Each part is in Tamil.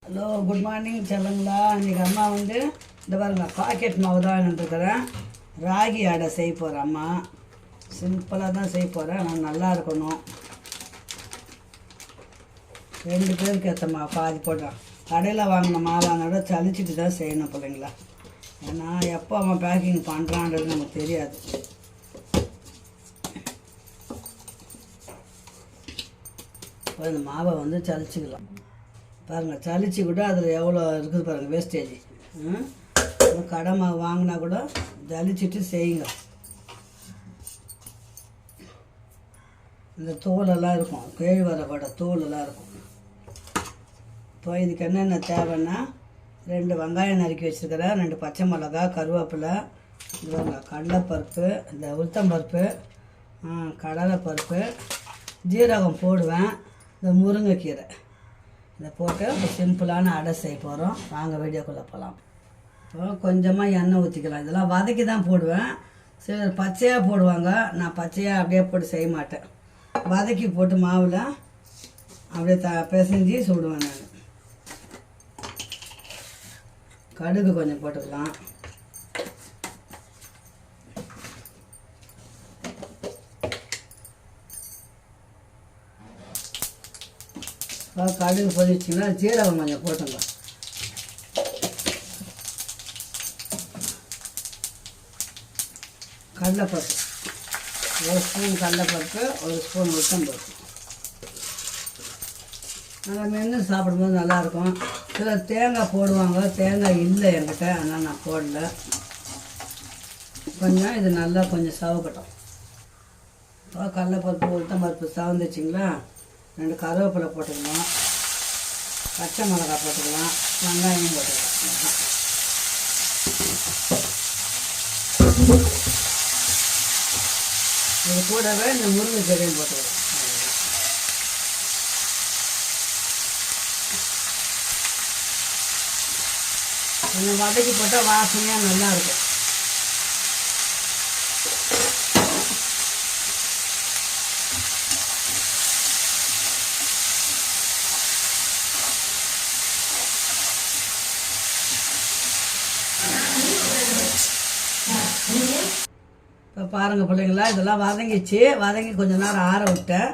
ஹலோ, குட் மார்னிங் சொல்லுங்களா. இன்றைக்கி அம்மா வந்து இந்த பாருங்க பாக்கெட் மாவு தான் நின்றுக்கிறேன். ராகி அடை செய்ய போகிறேன். அம்மா சிம்பிளாக தான் செய்ய போகிறேன். நான் நல்லா இருக்கணும். 2 பேருக்கு ஏற்ற மாவு பாதி போட்டேன். கடையில் வாங்கின மாவானோட சளிச்சிட்டு தான் செய்யணும் பிள்ளைங்களா. ஏன்னா எப்போ அவன் பேக்கிங் பண்ணுறான்றது நமக்கு தெரியாது. இப்போ இந்த மாவை வந்து சளிச்சிக்கலாம். பாருங்கள், சளிச்சு கூட அதில் எவ்வளோ இருக்குது பாருங்கள் வேஸ்டேஜ். கடை மாவு வாங்கினா கூட ஜலிச்சுட்டு செய்யுங்க. இந்த தோலெல்லாம் இருக்கும், கேழ்வரகோட தோலெல்லாம் இருக்கும். இப்போ இதுக்கு என்னென்ன தேவைன்னா 2 வெங்காயம் நறுக்கி வச்சுருக்கிறேன், 2 பச்சை மிளகா, கருவேப்பிலை, இதுவாங்க கடலைப்பருப்பு, இந்த உளுத்தம்பருப்பு, கடலைப்பருப்பு, ஜீரகம் போடுவேன், இந்த முருங்கைக்கீரை இதை போட்டு ஒரு சிம்பிளான அடை செய்ய போகிறோம். வாங்க வீடியோக்குள்ளே போகலாம். இப்போ கொஞ்சமாக எண்ணெய் ஊற்றிக்கலாம். இதெல்லாம் வதக்கி தான் போடுவேன். சிலர் பச்சையாக போடுவாங்க. நான் பச்சையாக அப்படியே போட்டு செய்ய மாட்டேன். வதக்கி போட்டு மாவில் அப்படியே பிசைஞ்சி சுடுவேன் நான். கடுகு கொஞ்சம் போட்டுக்கலாம். கடுகு பொரிச்சிங்கன்னா ஜீரகம் கொஞ்சம் போட்டுங்க. கடலைப்பருப்பு 1 ஸ்பூன், கடலைப்பருப்பு 1 ஸ்பூன், உளுத்தம்பருப்பு. நல்லா மென்று சாப்பிடும்போது நல்லாயிருக்கும். சிலர் தேங்காய் போடுவாங்க. தேங்காய் இல்லை என்கிட்ட, அதனால் நான் போடல. கொஞ்சம் இது நல்லா கொஞ்சம் சவக்கட்டும். இப்போ கடலைப்பருப்பு, உளுத்தம்பருப்பு சவந்துச்சிங்களா. 2 கருவேப்பிலை போட்டுக்கலாம், பச்சை மிளகாய் போட்டுக்கலாம், வெங்காயம் போட்டுக்கலாம். இது கூடவே இந்த முருங்கைக்கீரையும் போட்டுக்கலாம். கொஞ்சம் வதக்கி போட்டால் வாசனையாக நல்லாயிருக்கும். இப்போ பாருங்கள் பிள்ளைங்களா, இதெல்லாம் வதங்கிச்சு. வதங்கி கொஞ்சம் நேரம் ஆற விட்டேன்.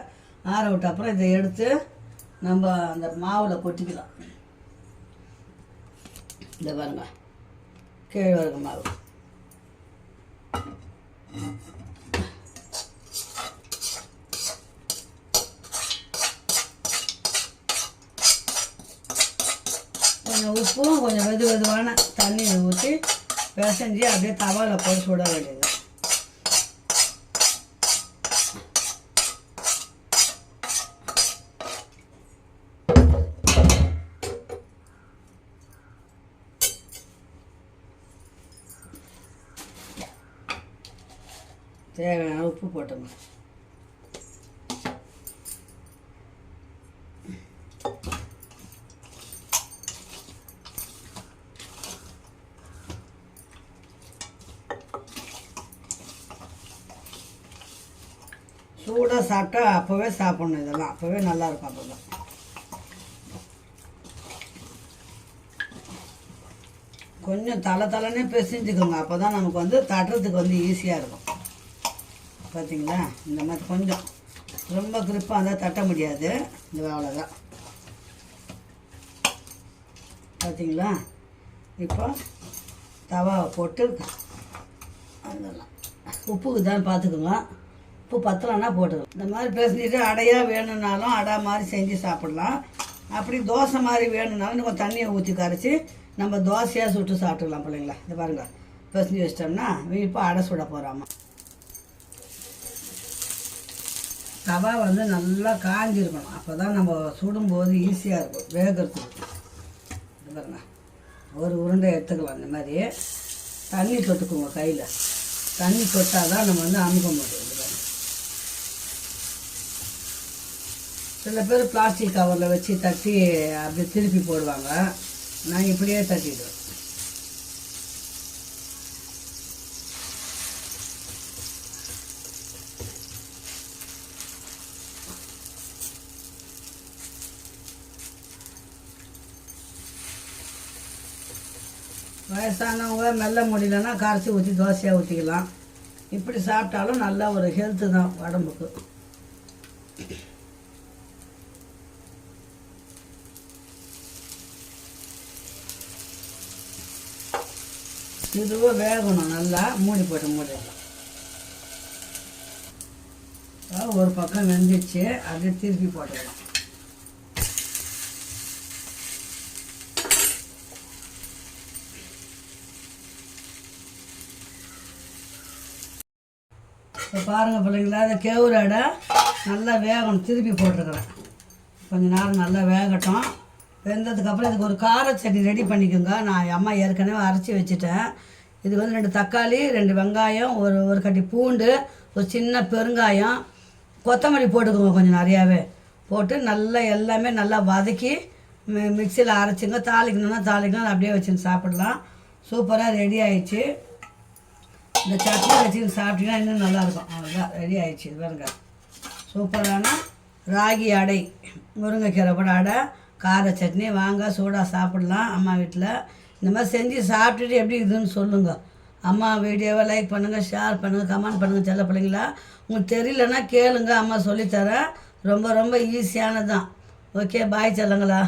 ஆற விட்ட அப்புறம் இதை எடுத்து நம்ம அந்த மாவில் கொட்டிக்கலாம். இந்த பாருங்க கேழ்வரகு மாவு. கொஞ்சம் உப்பும் கொஞ்சம் வெதுவான தண்ணி ஊற்றி பிசைஞ்சி அப்படியே தவாவில் போட்டு சுட வேண்டியது. தேவையான உப்பு போட்டுங்க. சூடாக சாப்பிட்டா அப்போவே சாப்பிட்ணும். இதெல்லாம் அப்போவே நல்லாயிருக்கும். அப்போ தான் கொஞ்சம் தலைன்னே பிசைஞ்சுக்கோங்க. அப்போ தான் நமக்கு வந்து தட்டுறதுக்கு வந்து ஈஸியாக இருக்கும். பார்த்தீங்களா, இந்த மாதிரி கொஞ்சம் ரொம்ப கிரிப்பாக இருந்தால் தட்ட முடியாது. இது அவ்வளோதான். பார்த்தீங்களா, இப்போ தவாவை போட்டு அதெல்லாம் உப்புக்கு தான் பார்த்துக்கோங்க. உப்பு பத்தலைன்னா போட்டுக்கலாம். இந்த மாதிரி பேசிட்டு அடையாக வேணும்னாலும் அடை மாதிரி செஞ்சு சாப்பிட்லாம். அப்படி தோசை மாதிரி வேணும்னாலும் கொஞ்சம் தண்ணியை ஊற்றி கரைச்சி நம்ம தோசையாக சுட்டு சாப்பிட்டுக்கலாம் பிள்ளைங்களா. இது பாருங்கள், பிசைஞ்சு வச்சிட்டோம்னா இப்போ அடை சுட போகிறாமா. தவா வந்து நல்லா காஞ்சிருக்கணும். அப்போ தான் நம்ம சுடும்போது ஈஸியாக இருக்கும் வேகிறதுக்கு. இது பாருங்க, ஒரு உருண்டை எடுத்துக்கலாம். இந்த மாதிரி தண்ணி தொட்டுக்குங்க கையில். தண்ணி தொட்டால் தான் நம்ம வந்து அமுக்க முடியும். சில பேர் பிளாஸ்டிக் கவரில் வச்சு தட்டி அப்படி திருப்பி போடுவாங்க. நான் இப்படியே தட்டிடுவேன். வயசானவங்க மெல்ல முடியலன்னா கரைச்சி ஊற்றி தோசையாக ஊற்றிக்கலாம். இப்படி சாப்பிட்டாலும் நல்ல ஒரு ஹெல்த்து தான் உடம்புக்கு. இதுவும் வேகணும், நல்லா மூடி மூடிடலாம். ஒரு பக்கம் வெந்துச்சு, அப்படியே திருப்பி போட்டுக்கலாம். இப்போ பாருங்கள் பிள்ளைங்களா, அந்த கேவுரு அடை நல்லா வேகணும், திருப்பி போட்டிருக்கிறேன். கொஞ்சம் நேரம் நல்லா வேகட்டும். வெந்ததுக்கப்புறம் இதுக்கு ஒரு கார சட்னி ரெடி பண்ணிக்கோங்க. நான் அம்மா ஏற்கனவே அரைச்சி வச்சுட்டேன். இது வந்து 2 தக்காளி, 2 வெங்காயம், ஒரு கட்டி பூண்டு, ஒரு சின்ன பெருங்காயம், கொத்தமல்லி போட்டுக்கோங்க கொஞ்சம் நிறையாவே போட்டு நல்லா எல்லாமே நல்லா வதக்கி மிக்சியில் அரைச்சிங்க. தாளிக்கணுன்னா தாளிக்கலாம், அப்படியே வச்சுன்னு சாப்பிடலாம். சூப்பராக ரெடி ஆயிடுச்சு. இந்த சட்னி வச்சுன்னு சாப்பிட்டீங்கன்னா இன்னும் நல்லாயிருக்கும். அவ்வளோதான், ரெடி ஆயிடுச்சு. இது பாருங்க, சூப்பரான ராகி அடை, முருங்கைக்கீரை போட அடை, கார சட்னி. வாங்க சூடாக சாப்பிடலாம் அம்மா வீட்டில். இந்த மாதிரி செஞ்சு சாப்பிட்டுட்டு எப்படி இருக்குதுன்னு சொல்லுங்கள். அம்மா வீடியோவை லைக் பண்ணுங்கள், ஷேர் பண்ணுங்கள், கமெண்ட் பண்ணுங்கள். செல்ல பிள்ளைங்களா, உங்களுக்கு தெரியலன்னா கேளுங்க, அம்மா சொல்லித்தரேன். ரொம்ப ரொம்ப ஈஸியானது தான். ஓகே, பாய் செல்லுங்களா.